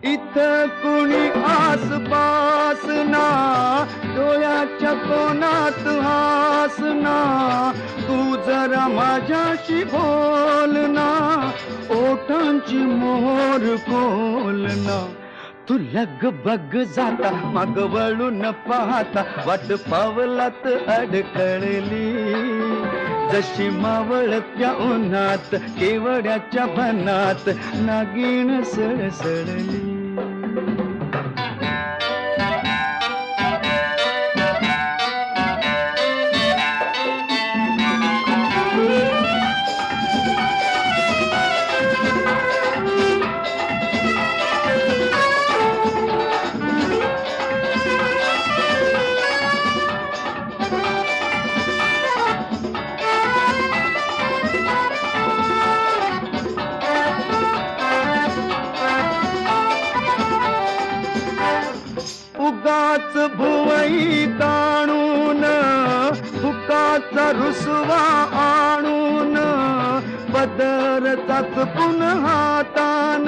इथं कुणी आसपास ना, डोळ्याच्या कोणात हासना, तू जरा माझ्याशी बोल ना, ओठांची मोहर खोलना. तू लगबग जाता माग वळून पाहता, वाट पावलात अडकळली. जशी मावळत्या उन्हात केवड्याच्या बनात नागिण सळसळली. उगाच भुवई ताणून फुकाचा रुसवा आणून, पदरचाच पुन्हा हातान,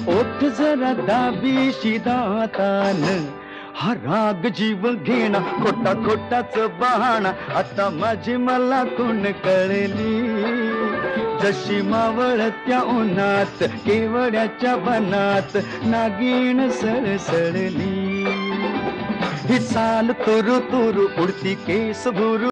ओठ जरा दाबीशी दातान. हा राग जीव घेणा खोटा खोटाच बहाणा, आता माझी मला कोण कळली. जशी मावळत्या उन्हात केवड्याच्या बनात नागिण सळसळली. ही चाल तुरु तुरु उडती केस भुरू